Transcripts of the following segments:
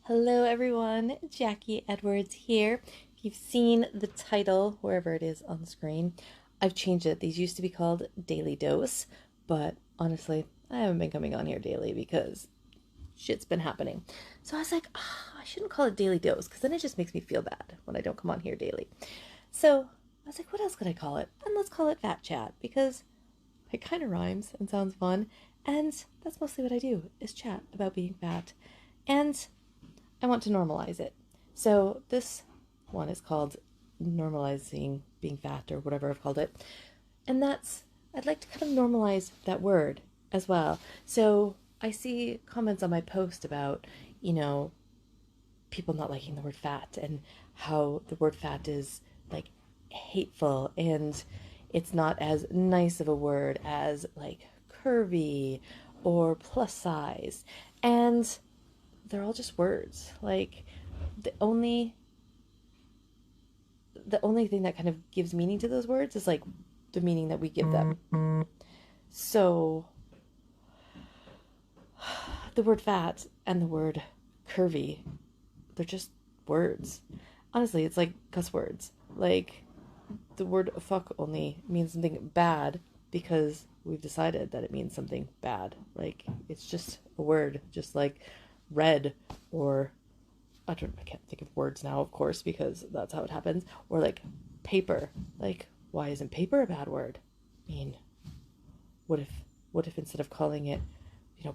Hello everyone, Jackie Edwards here. If you've seen the title, wherever it is on the screen, I've changed it. These used to be called Daily Dose, but honestly, I haven't been coming on here daily because shit's been happening. So I was like, I shouldn't call it Daily Dose because then it just makes me feel bad when I don't come on here daily. So I was like, what else could I call it? And let's call it Fat Chat because it kind of rhymes and sounds fun. And that's mostly what I do, is chat about being fat. And I want to normalize it. So this one is called Normalizing Being Fat or whatever I've called it. And I'd like to kind of normalize that word as well. So I see comments on my post about, you know, people not liking the word fat and how the word fat is like hateful and it's not as nice of a word as like curvy or plus size. And they're all just words. Like the only the only thing that kind of gives meaning to those words is like the meaning that we give them. So the word fat and the word curvy, they're just words. Honestly, it's like cuss words. Like the word fuck only means something bad because we've decided that it means something bad. Like it's just a word, just like red or I can't think of words now, of course, because that's how it happens. Or like paper. Like, why isn't paper a bad word? I mean, what if instead of calling it,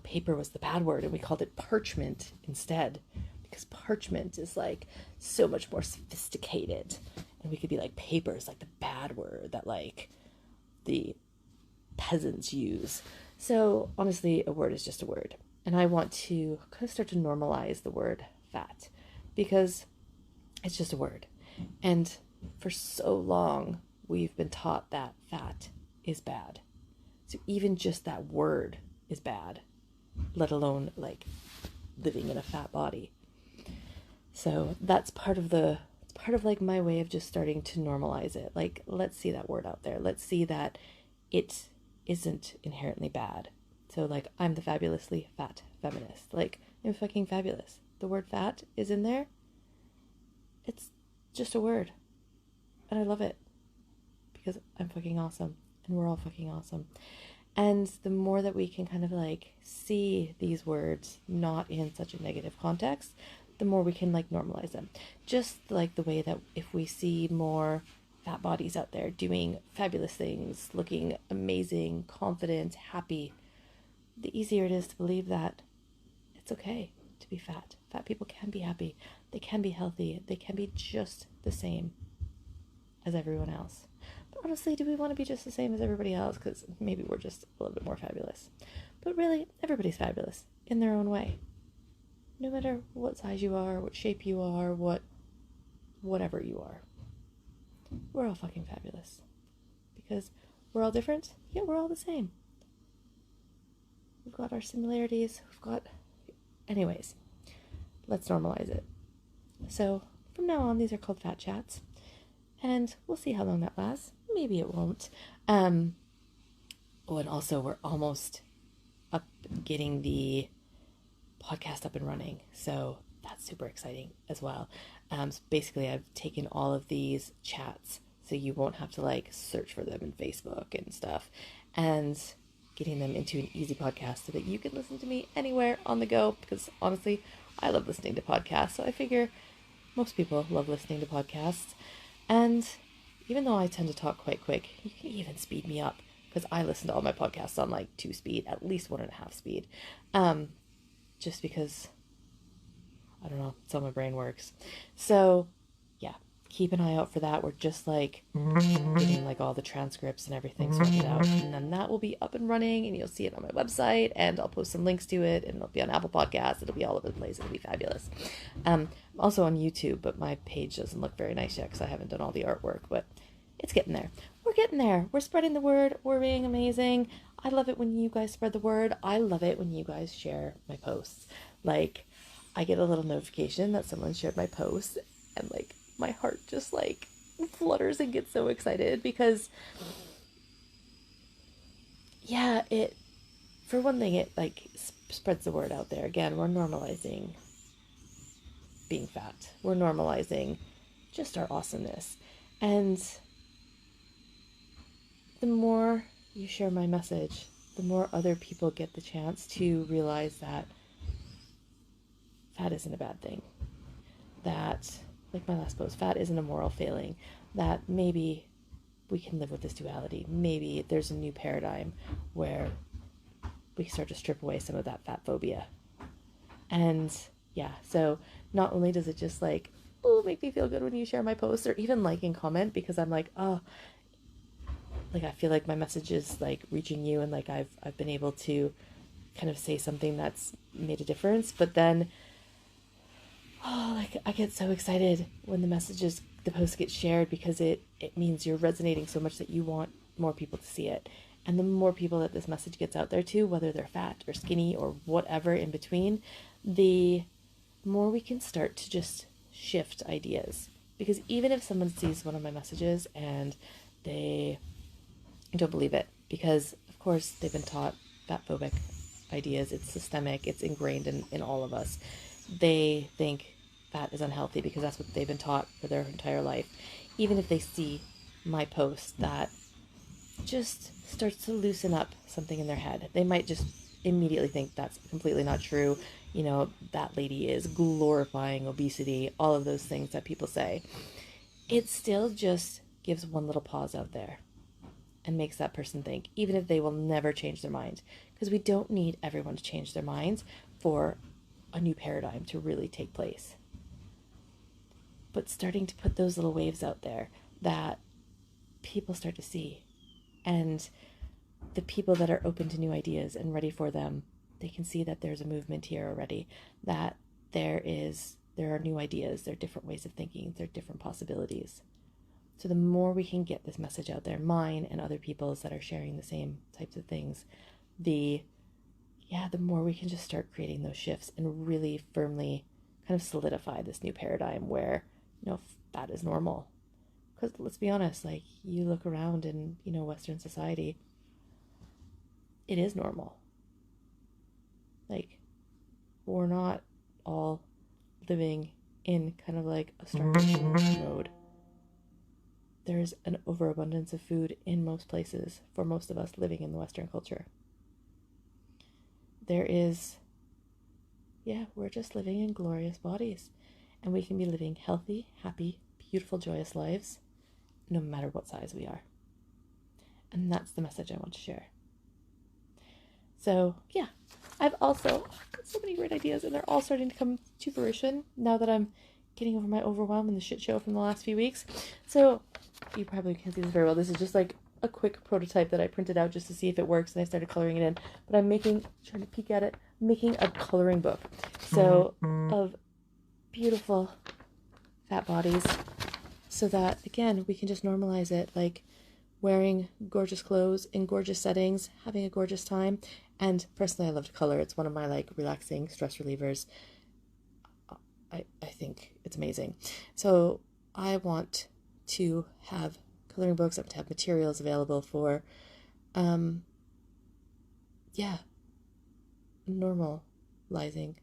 paper was the bad word and we called it parchment instead? Because parchment is like so much more sophisticated. And we could be like, paper is like the bad word that like the peasants use. So honestly, a word is just a word. And I want to kind of start to normalize the word fat because it's just a word. And for so long, we've been taught that fat is bad. So even just that word is bad, let alone like living in a fat body. So that's part of like my way of just starting to normalize it. Like, let's see that word out there. Let's see that it isn't inherently bad. So like, I'm the fabulously fat feminist. Like, I'm fucking fabulous. The word fat is in there. It's just a word. And I love it. Because I'm fucking awesome. And we're all fucking awesome. And the more that we can kind of like see these words not in such a negative context, the more we can like normalize them. Just like the way that if we see more fat bodies out there doing fabulous things, looking amazing, confident, happy, the easier it is to believe that it's okay to be fat. Fat people can be happy. They can be healthy. They can be just the same as everyone else. But honestly, do we want to be just the same as everybody else? Because maybe we're just a little bit more fabulous. But really, everybody's fabulous in their own way. No matter what size you are, what shape you are, whatever you are. We're all fucking fabulous. Because we're all different, yet we're all the same. We've got our similarities. Anyways, let's normalize it. So, from now on, these are called Fat Chats. And we'll see how long that lasts. Maybe it won't. And also, we're almost up getting the podcast up and running. So, that's super exciting as well. So basically, I've taken all of these chats so you won't have to like search for them in Facebook and stuff. And getting them into an easy podcast so that you can listen to me anywhere on the go, because honestly, I love listening to podcasts, so I figure most people love listening to podcasts. And even though I tend to talk quite quick, you can even speed me up, because I listen to all my podcasts on like 2 speed, at least 1.5 speed, just because, I don't know, it's how my brain works. So yeah, keep an eye out for that. We're just like getting like all the transcripts and everything sorted out, and then that will be up and running, and you'll see it on my website, and I'll post some links to it, and it'll be on Apple Podcasts. It'll be all over the place. It'll be fabulous. I'm also on YouTube, but my page doesn't look very nice yet because I haven't done all the artwork, but it's getting there. We're getting there. We're spreading the word. We're being amazing. I love it when you guys spread the word. I love it when you guys share my posts. Like, I get a little notification that someone shared my post, and like my heart just like flutters and gets so excited because yeah, for one thing, it like spreads the word out there. Again, we're normalizing being fat. We're normalizing just our awesomeness. And the more you share my message, the more other people get the chance to realize that fat isn't a bad thing. That, like my last post, fat isn't a moral failing. That maybe we can live with this duality. Maybe there's a new paradigm where we start to strip away some of that fat phobia. And yeah, so not only does it just like, oh, make me feel good when you share my posts or even like and comment, because I'm like, oh, like I feel like my message is like reaching you and like I've been able to kind of say something that's made a difference. But then like I get so excited when the post gets shared, because it means you're resonating so much that you want more people to see it. And the more people that this message gets out there to, whether they're fat or skinny or whatever in between, the more we can start to just shift ideas. Because even if someone sees one of my messages and they don't believe it, because of course they've been taught fatphobic ideas, it's systemic, it's ingrained in all of us. They think fat is unhealthy because that's what they've been taught for their entire life. Even if they see my post that just starts to loosen up something in their head, they might just immediately think that's completely not true. You know, that lady is glorifying obesity, all of those things that people say. It still just gives one little pause out there and makes that person think, even if they will never change their mind. Because we don't need everyone to change their minds for a new paradigm to really take place. But starting to put those little waves out there that people start to see, and the people that are open to new ideas and ready for them, they can see that there's a movement here already, that there are new ideas, there are different ways of thinking, there are different possibilities. So the more we can get this message out there, mine and other people's that are sharing the same types of things, the more we can just start creating those shifts and really firmly kind of solidify this new paradigm where, fat is normal. Because let's be honest, like you look around in, Western society, it is normal. Like we're not all living in kind of like a starvation mode. There's an overabundance of food in most places for most of us living in the Western culture. There is, we're just living in glorious bodies, and we can be living healthy, happy, beautiful, joyous lives no matter what size we are. And that's the message I want to share. So, I've also got so many great ideas, and they're all starting to come to fruition now that I'm getting over my overwhelm and the shit show from the last few weeks. So, you probably can't see this very well. This is just like a quick prototype that I printed out just to see if it works, and I started coloring it in. But I'm trying to peek at it, making a coloring book. So, of beautiful fat bodies, so that, again, we can just normalize it, like wearing gorgeous clothes in gorgeous settings, having a gorgeous time. And personally, I love to color. It's one of my like relaxing stress relievers. I think it's amazing. So I want to have coloring books. I want to have materials available for, normalizing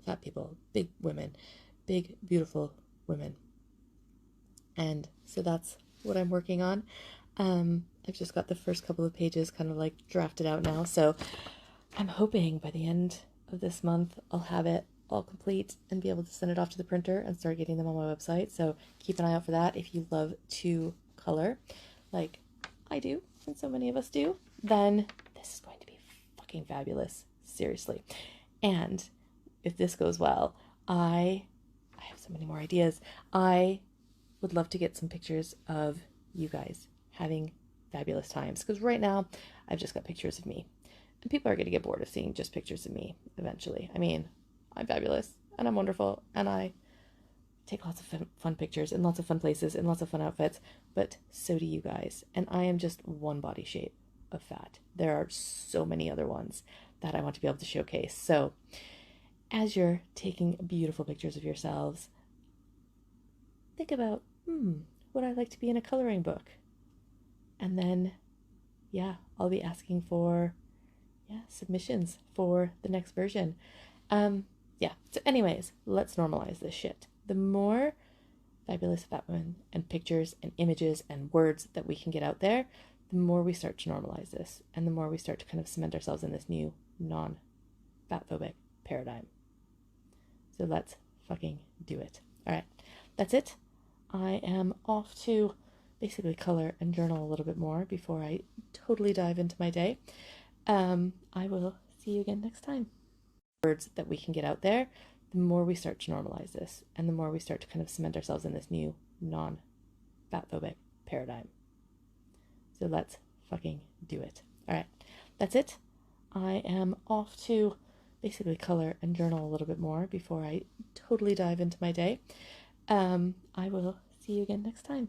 fat people, big women, big, beautiful women. And so that's what I'm working on. I've just got the first couple of pages kind of like drafted out now. So I'm hoping by the end of this month, I'll have it all complete and be able to send it off to the printer and start getting them on my website. So keep an eye out for that. If you love to color like I do, and so many of us do, then this is going to be fucking fabulous. Seriously. And if this goes well, I have so many more ideas. I would love to get some pictures of you guys having fabulous times, because right now I've just got pictures of me, and people are going to get bored of seeing just pictures of me eventually. I mean, I'm fabulous and I'm wonderful, and I take lots of fun pictures in lots of fun places in lots of fun outfits, but so do you guys. And I am just one body shape of fat. There are so many other ones that I want to be able to showcase. So as you're taking beautiful pictures of yourselves, think about, would I like to be in a coloring book? And then, I'll be asking for, submissions for the next version. yeah. So anyways, let's normalize this shit. The more fabulous fat women and pictures and images and words that we can get out there, the more we start to normalize this and the more we start to kind of cement ourselves in this new non-fatphobic paradigm. So let's fucking do it. All right, that's it. I am off to basically color and journal a little bit more before I totally dive into my day. I will see you again next time. Words that we can get out there, the more we start to normalize this and the more we start to kind of cement ourselves in this new non-fatphobic paradigm. So let's fucking do it. All right, that's it. I am off to basically color and journal a little bit more before I totally dive into my day. I will see you again next time.